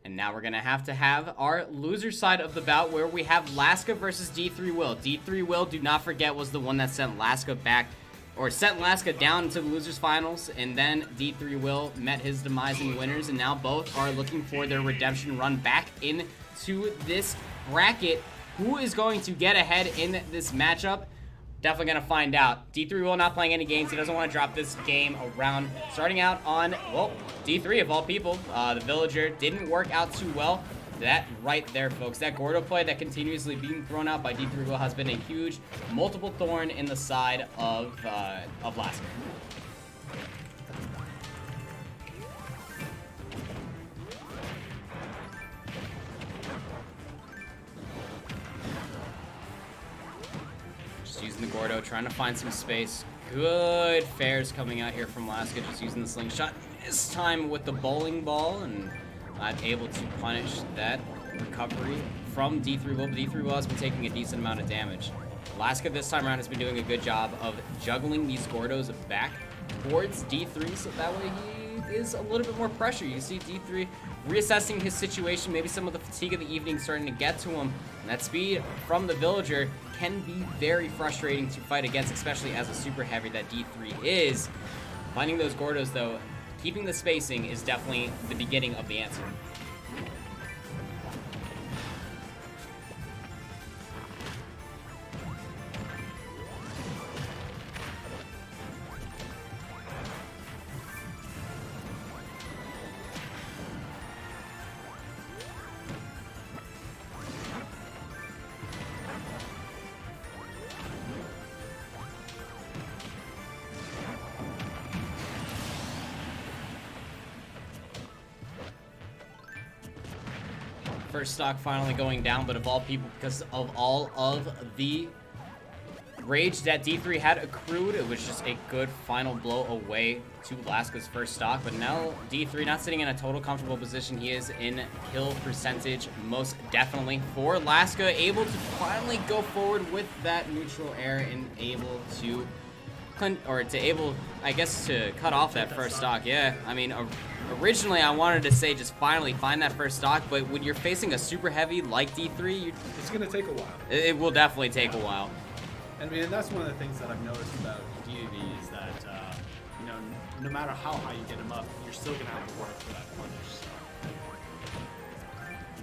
And now we're going to have our loser side of the bout where we have Laska versus D3 Will. D3 Will, do not forget, was the one that sent Laska back, or sent Laska down to the losers finals, and then D3 Will met his demise in winners, and now both are looking for their redemption run back into this bracket. Who is going to get ahead in this matchup? Definitely going to find out. D3 Will not playing any games. He doesn't want to drop this game around. Starting out on, well, D3 of all people. The Villager didn't work out too well. That right there, folks. That Gordo play that continuously being thrown out by D3 Will has been a huge multiple thorn in the side of Laska. Using the Gordo, trying to find some space. Good fares coming out here from Laska, just using the slingshot. This time with the bowling ball, and not able to punish that recovery from D3 Will, but D3 Will has been taking a decent amount of damage. Laska this time around has been doing a good job of juggling these Gordos back towards D3, so that way he is a little bit more pressure. You see D3 reassessing his situation, maybe some of the fatigue of the evening starting to get to him, and that speed from the Villager can be very frustrating to fight against, especially as a super heavy that D3 is. Finding those Gordos, though, keeping the spacing is definitely the beginning of the answer. First stock finally going down, but of all people, because of all of the rage that D3 had accrued, it was just a good final blow away to Laska's first stock. But now D3 not sitting in a total comfortable position. He is in kill percentage most definitely for Laska, able to finally go forward with that neutral air and able to to cut off that first stock. Yeah, I mean, originally I wanted to say just finally find that first stock, but when you're facing a super heavy like D3, it's going to take a while. It will definitely take a while. I mean, that's one of the things that I've noticed about Dedede is that, you know, no matter how high you get him up, you're still going to have to work for that punish.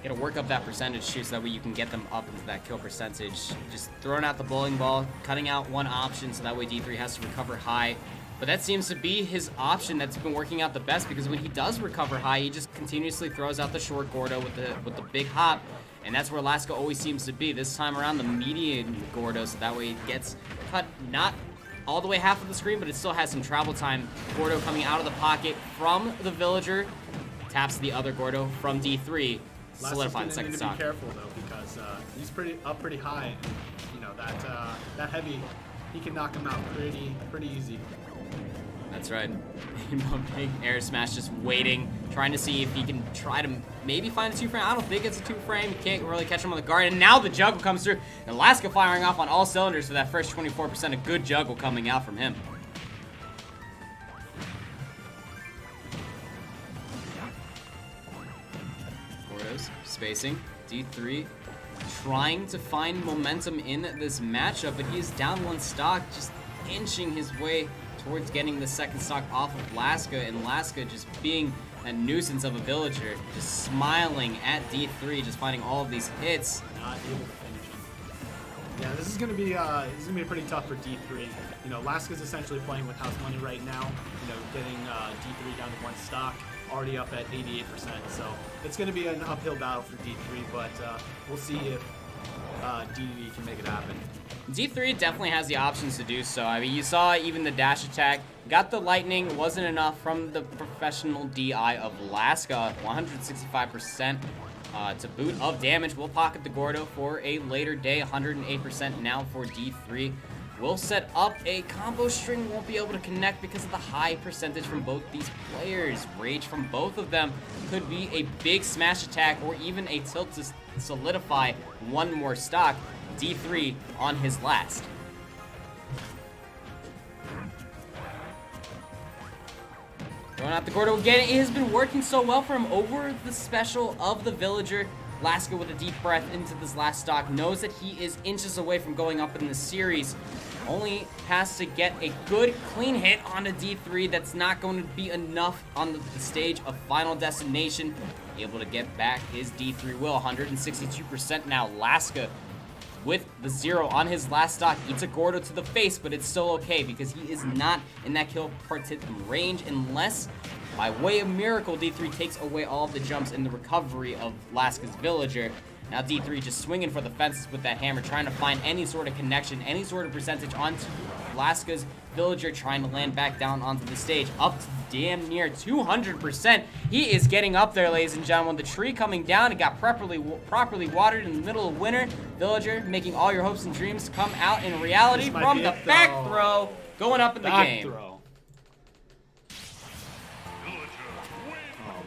You gotta work up that percentage too, so that way you can get them up into that kill percentage. Just throwing out the bowling ball, cutting out one option, so that way D3 has to recover high. But that seems to be his option that's been working out the best, because when he does recover high, he just continuously throws out the short Gordo with the big hop, and that's where Laska always seems to be. This time around, the median Gordo, so that way it gets cut not all the way half of the screen, but it still has some travel time. Gordo coming out of the pocket from the Villager, taps the other Gordo from D3. Solidifying the second stock. Be careful though, because he's pretty high. And, you know that heavy, he can knock him out pretty easy. That's right. Big air smash, just waiting, trying to see if he can try to maybe find a two frame. I don't think it's a two frame. Can't really catch him on the guard. And now the juggle comes through. And Laska firing off on all cylinders for that first 24%. A good juggle coming out from him. Spacing. D3 trying to find momentum in this matchup, but he is down one stock, just inching his way towards getting the second stock off of Laska, and Laska just being a nuisance of a Villager, just smiling at D3, just finding all of these hits. Not able to finish him. Yeah, this is gonna be pretty tough for D3. You know, Laska's essentially playing with house money right now. You know, getting D3 down to one stock, already up at 88%. So it's going to be an uphill battle for D3, but we'll see if Dedede can make it happen. D3 definitely has the options to do so. I mean, you saw even the dash attack. Got the lightning, wasn't enough from the professional DI of Laska. 165% to boot of damage. Will pocket the Gordo for a later day. 108% now for D3. Will set up a combo string, won't be able to connect because of the high percentage from both these players. Rage from both of them could be a big smash attack or even a tilt to solidify one more stock. D3 on his last. Throwing out the Gordo again. It has been working so well for him over the special of the Villager. Laska with a deep breath into this last stock knows that he is inches away from going up in the series. Only has to get a good clean hit on a D3. That's not going to be enough on the stage of Final Destination. Able to get back his D3 will. 162% now. Laska with the 0 on his last stock eats a Gordo to the face, but it's still okay because he is not in that kill range unless by way of miracle D3 takes away all of the jumps in the recovery of Laska's Villager. Now D3 just swinging for the fences with that hammer, trying to find any sort of connection, any sort of percentage onto Laska's Villager, trying to land back down onto the stage. Up to damn near 200%. He is getting up there, ladies and gentlemen. The tree coming down. It got properly watered in the middle of winter. Villager making all your hopes and dreams come out in reality from the back throw. Going up in the game.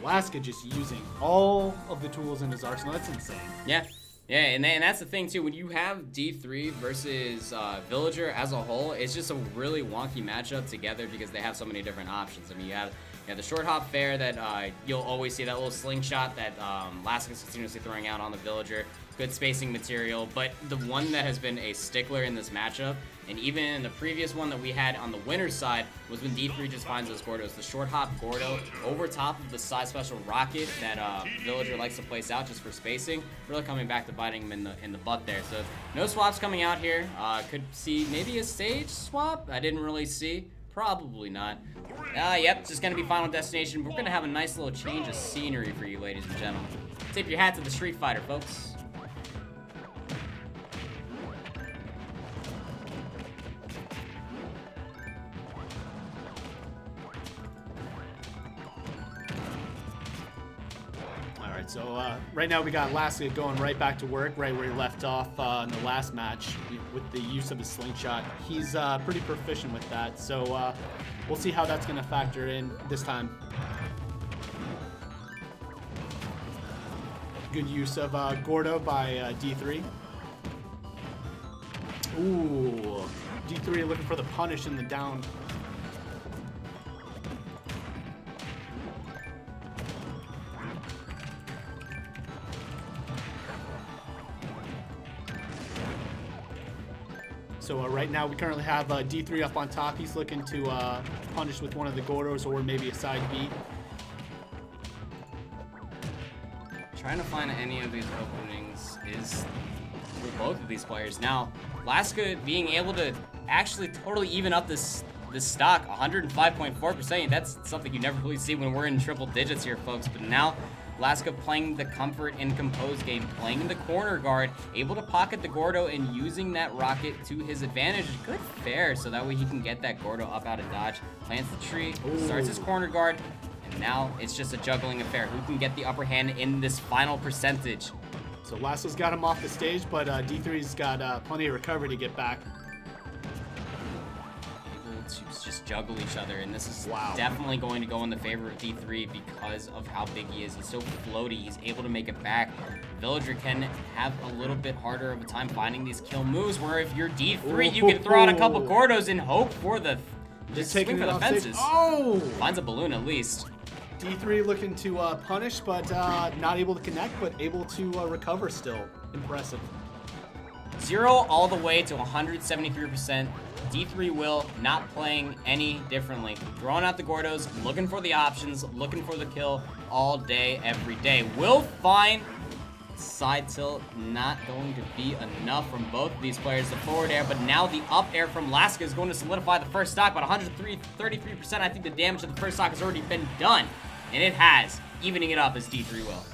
Laska just using all of the tools in his arsenal. That's insane. Yeah. Yeah, and that's the thing, too. When you have D3 versus Villager as a whole, it's just a really wonky matchup together because they have so many different options. I mean, you have the short hop fair that you'll always see that little slingshot that Laska is continuously throwing out on the Villager. Good spacing material, but the one that has been a stickler in this matchup, and even in the previous one that we had on the winner's side, was when D3 just finds those Gordos. The short hop Gordo over top of the side special rocket that Villager likes to place out just for spacing, really coming back to biting him in the butt there. So no swaps coming out here. Could see maybe a stage swap. I didn't really see. Probably not. Yep, just gonna be Final Destination. We're gonna have a nice little change of scenery for you, ladies and gentlemen. Tip your hat to the Street Fighter, folks. So right now we got Laska going right back to work, right where he left off in the last match with the use of his slingshot. He's pretty proficient with that, so we'll see how that's going to factor in this time. Good use of Gordo by D3. Ooh, D3 looking for the punish in the down. So right now we currently have D3 up on top. He's looking to punish with one of the Gordos or maybe a side B. Trying to find any of these openings is for both of these players. Now, Laska being able to actually totally even up this stock, 105.4%. That's something you never really see when we're in triple digits here, folks. But now, Laska playing the comfort and compose game, playing the corner guard, able to pocket the Gordo and using that rocket to his advantage. Good fair, so that way he can get that Gordo up out of dodge. Plants the tree, starts his corner guard, and now it's just a juggling affair. Who can get the upper hand in this final percentage? So Laska's got him off the stage, but D3's got plenty of recovery to get back. To just juggle each other, and this is definitely going to go in the favor of D3 because of how big he is. He's so floaty, he's able to make it back. Villager can have a little bit harder of a time finding these kill moves, where if you're D3, you can throw out a couple Gordos and hope for the swing for the fences. Oh! Finds a balloon at least. D3 looking to punish, but not able to connect, but able to recover still. Impressive. 0 all the way to 173%. D3 will not playing any differently. Throwing out the Gordos, looking for the options, looking for the kill all day, every day. Will find side tilt, not going to be enough from both of these players. The forward air, but now the up air from Laska is going to solidify the first stock, but 133%. I think the damage to the first stock has already been done, and it has, evening it up as D3 will.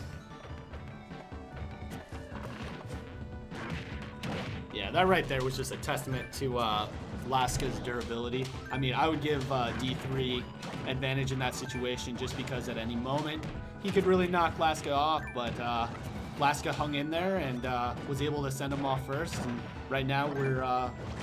Yeah, that right there was just a testament to Laska's durability. I mean, I would give D3 advantage in that situation just because at any moment he could really knock Laska off, but Laska hung in there and was able to send him off first. And right now we're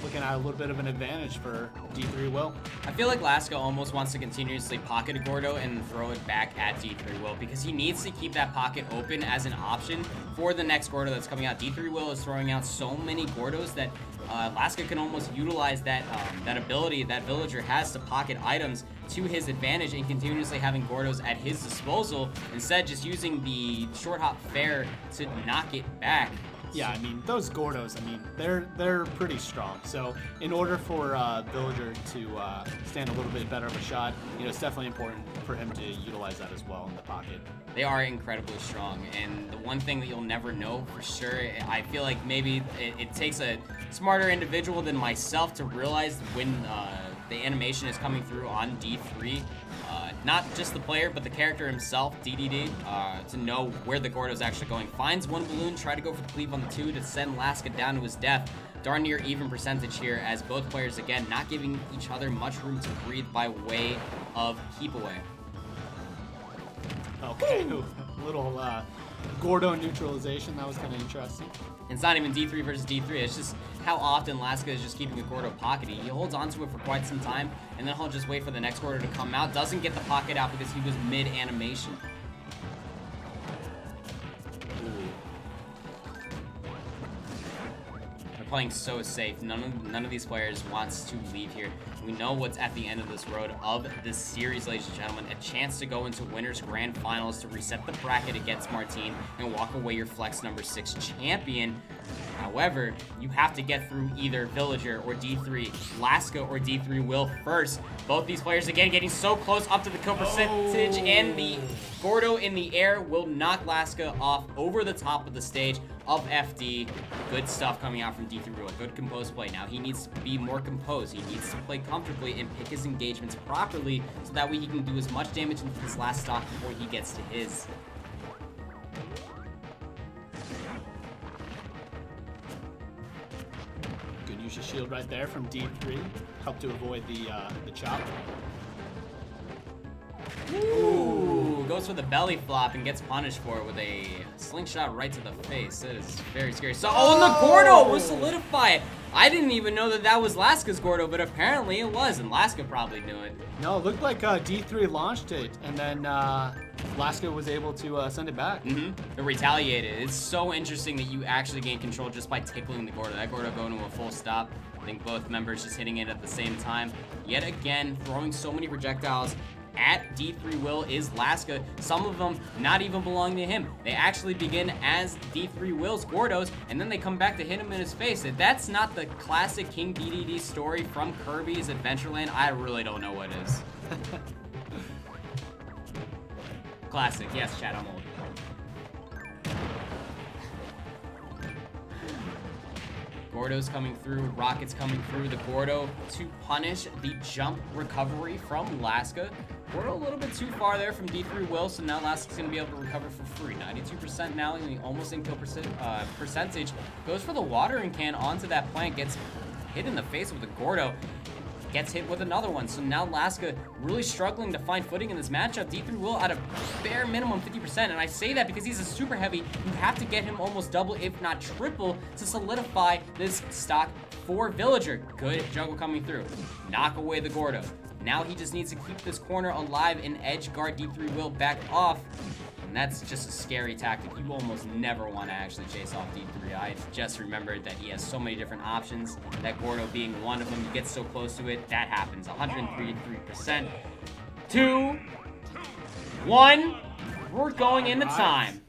looking at a little bit of an advantage for D3 Will. I feel like Laska almost wants to continuously pocket a Gordo and throw it back at D3 Will because he needs to keep that pocket open as an option for the next Gordo that's coming out. D3 Will is throwing out so many Gordos that Laska can almost utilize that that ability that Villager has to pocket items to his advantage and continuously having Gordos at his disposal, instead just using the short hop fair to knock it back. Yeah, I mean, those Gordos, I mean, they're pretty strong. So in order for Villager to stand a little bit better of a shot, you know, it's definitely important for him to utilize that as well in the pocket. They are incredibly strong, and the one thing that you'll never know for sure, I feel like maybe it takes a smarter individual than myself to realize when the animation is coming through on D3. Not just the player, but the character himself, Dedede, to know where the Gordo's actually going. Finds one balloon, try to go for the cleave on the 2 to send Laska down to his death. Darn near even percentage here, as both players, again, not giving each other much room to breathe by way of keep away. Okay, little Gordo neutralization. That was kind of interesting. It's not even D3 versus D3. It's just how often Laska is just keeping a Gordo pocket. He holds onto it for quite some time, and then he'll just wait for the next Gordo to come out. Doesn't get the pocket out because he was mid-animation. They're playing so safe. None of these players wants to leave here. We know what's at the end of this road of this series, ladies and gentlemen. A chance to go into winners grand finals to reset the bracket against Martine and walk away your flex number 6 champion. However, you have to get through either Villager or D3, Laska or D3 will first. Both these players, again, getting so close up to the kill percentage, and the Gordo in the air will knock Laska off over the top of the stage of FD. Good stuff coming out from D3 Will. Good composed play. Now he needs to be more composed. He needs to play comfortably and pick his engagements properly so that way he can do as much damage into his last stock before he gets to his. Good use of shield right there from D3. Help to avoid the chop. Ooh, goes for the belly flop and gets punished for it with a slingshot right to the face. That is very scary. So, and the Gordo will solidify it. I didn't even know that was Laska's Gordo, but apparently it was, and Laska probably knew it. No, it looked like D3 launched it, and then Laska was able to send it back. It retaliated. It's so interesting that you actually gain control just by tickling the Gordo. That Gordo going to a full stop. I think both members just hitting it at the same time. Yet again, throwing so many projectiles at D3 Will is Laska. Some of them not even belong to him. They actually begin as D3 Will's Gordos, and then they come back to hit him in his face. If that's not the classic King Dedede story from Kirby's Adventureland, I really don't know what is. Classic. Yes, chat, I'm old. Gordo's coming through, Rocket's coming through. The Gordo to punish the jump recovery from Laska. Gordo a little bit too far there from D3 Will, so now Laska's going to be able to recover for free. 92% now, almost in kill percentage. Goes for the watering can onto that plant, gets hit in the face with a Gordo. Gets hit with another one. So now Laska really struggling to find footing in this matchup. D3 Will at a bare minimum 50%. And I say that because he's a super heavy. You have to get him almost double, if not triple, to solidify this stock for Villager. Good jungle coming through. Knock away the Gordo. Now he just needs to keep this corner alive and edge guard D3 Will back off. And that's just a scary tactic. You almost never want to actually chase off D3. I just remembered that he has so many different options. That Gordo being one of them. You get so close to it, that happens. 133%. 2, 1. We're going into time.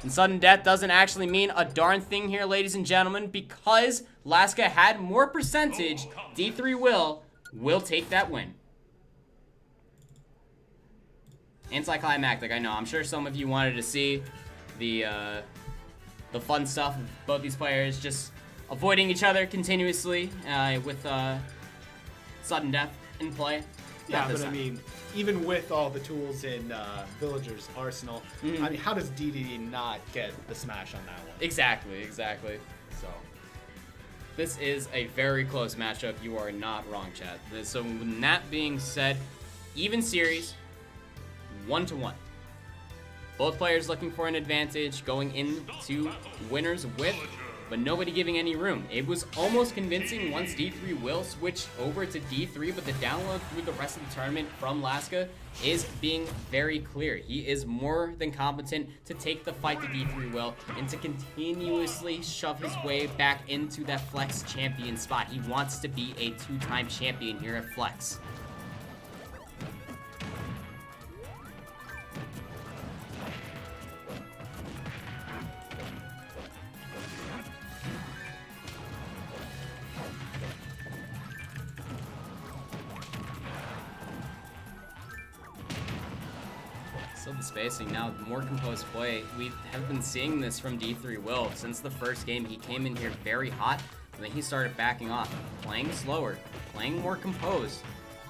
And sudden death doesn't actually mean a darn thing here, ladies and gentlemen, because Laska had more percentage. D3 will take that win. Anticlimactic, I know. I'm sure some of you wanted to see the fun stuff of both these players just avoiding each other continuously with sudden death in play. Yeah, but I mean, even with all the tools in Villager's arsenal, I mean, how does Dedede not get the smash on that one? Exactly. So, this is a very close matchup. You are not wrong, chat. So, with that being said, even series, 1-1. Both players looking for an advantage, going into winners with but nobody giving any room. It was almost convincing once D3 will switch over to D3, but the download through the rest of the tournament from Laska is being very clear. He is more than competent to take the fight to D3 will and to continuously shove his way back into that Flex champion spot. He wants to be a 2-time champion here at Flex. Still the spacing now, more composed play. We have been seeing this from D3 Will since the first game. He came in here very hot, and then he started backing off, playing slower, playing more composed,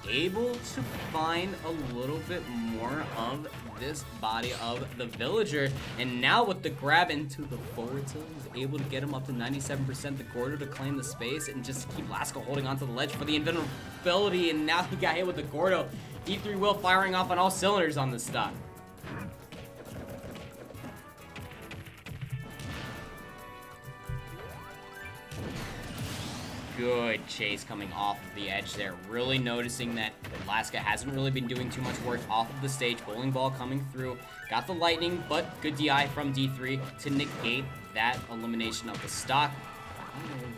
able to find a little bit more of this body of the villager, and now with the grab into the forward tilt, he's able to get him up to 97%, the Gordo to claim the space, and just keep Laska holding onto the ledge for the invincibility, and now he got hit with the Gordo. D3 Will firing off on all cylinders on this stock. Good chase coming off of the edge there. Really noticing that Laska hasn't really been doing too much work off of the stage. Bowling ball coming through. Got the lightning, but good DI from D3 to negate that elimination of the stock.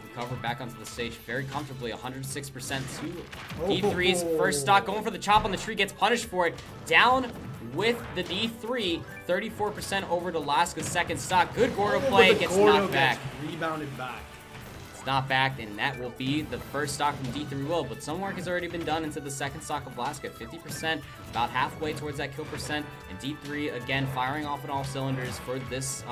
Recover back onto the stage very comfortably. 106% to D3's first stock. Going for the chop on the tree. Gets punished for it. Down with the D3. 34% over to Laska's second stock. Good Gordo play. Gets knocked back. Rebounded back. Not back, and that will be the first stock from D3 Will, but some work has already been done into the second stock of Laska. 50%, about halfway towards that kill percent, and D3 again firing off on all cylinders for this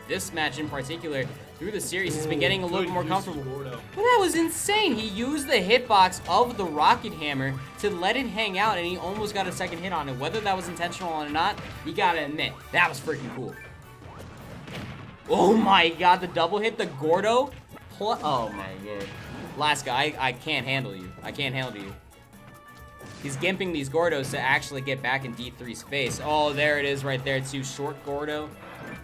this match in particular. Through the series, he's been getting a little bit more comfortable. But that was insane. He used the hitbox of the Rocket Hammer to let it hang out, and he almost got a second hit on it. Whether that was intentional or not, you gotta admit, that was freaking cool. Oh my god, the double hit, the Gordo. Oh my god. Laska, I can't handle you. I can't handle you. He's gimping these Gordos to actually get back in D3's face. Oh, there it is right there too. Short Gordo.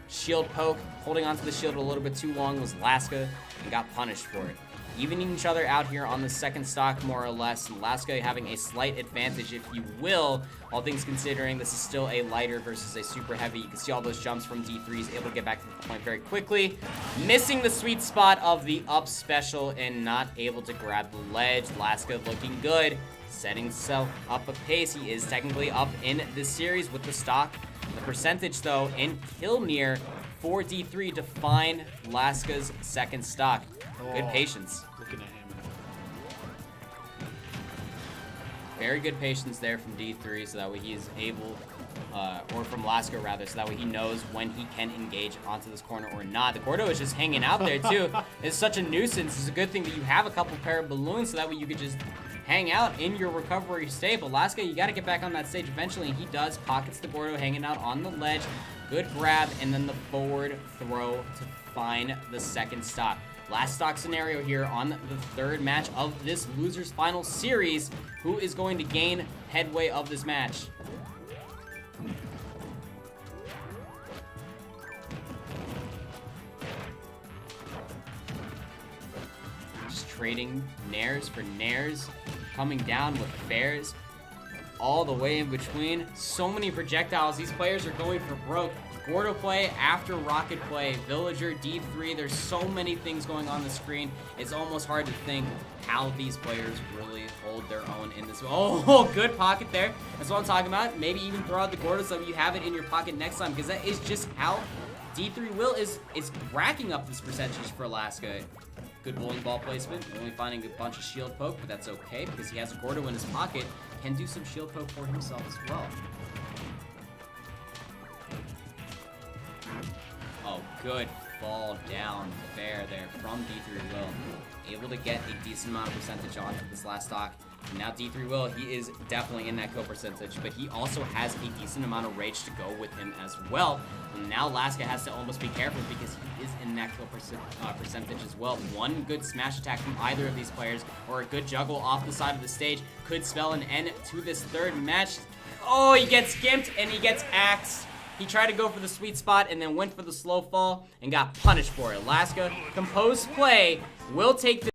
Shield poke. Holding onto the shield a little bit too long was Laska and got punished for it. Evening each other out here on the second stock, more or less. Laska having a slight advantage, if you will. All things considering, this is still a lighter versus a super heavy. You can see all those jumps from D3. He's able to get back to the point very quickly. Missing the sweet spot of the up special and not able to grab the ledge. Laska looking good, setting himself up a pace. He is technically up in this series with the stock. The percentage, though, in kill near for D3 to find Laska's second stock. Good patience. Looking at him. Very good patience there from D3, so that way he is able, or from Laska rather, so that way he knows when he can engage onto this corner or not. The Gordo is just hanging out there too. It's such a nuisance. It's a good thing that you have a couple pair of balloons, so that way you could just hang out in your recovery state. But Laska, you got to get back on that stage eventually, and he does. Pockets the Gordo hanging out on the ledge. Good grab, and then the forward throw to find the second stock. Last stock scenario here on the third match of this Losers Final Series. Who is going to gain headway of this match? Just trading nairs for nairs. Coming down with fairs. All the way in between. So many projectiles. These players are going for broke. Gordo play after rocket play, villager, D3, there's so many things going on the screen. It's almost hard to think how these players really hold their own in this. Oh, good pocket there. That's what I'm talking about. Maybe even throw out the Gordo so you have it in your pocket next time, because that is just how D3 Will is racking up this percentage for Laska. Good bowling ball placement, only finding a bunch of shield poke, but that's okay because he has a Gordo in his pocket. Can do some shield poke for himself as well. Oh, good fall down fair there from D3 Will. Able to get a decent amount of percentage onto this last stock. And now D3 Will, he is definitely in that kill percentage, but he also has a decent amount of rage to go with him as well. And now Laska has to almost be careful because he is in that kill percentage as well. One good smash attack from either of these players or a good juggle off the side of the stage could spell an end to this third match. Oh, he gets gimped and he gets axed. He tried to go for the sweet spot and then went for the slow fall and got punished for it. Laska, composed play, will take the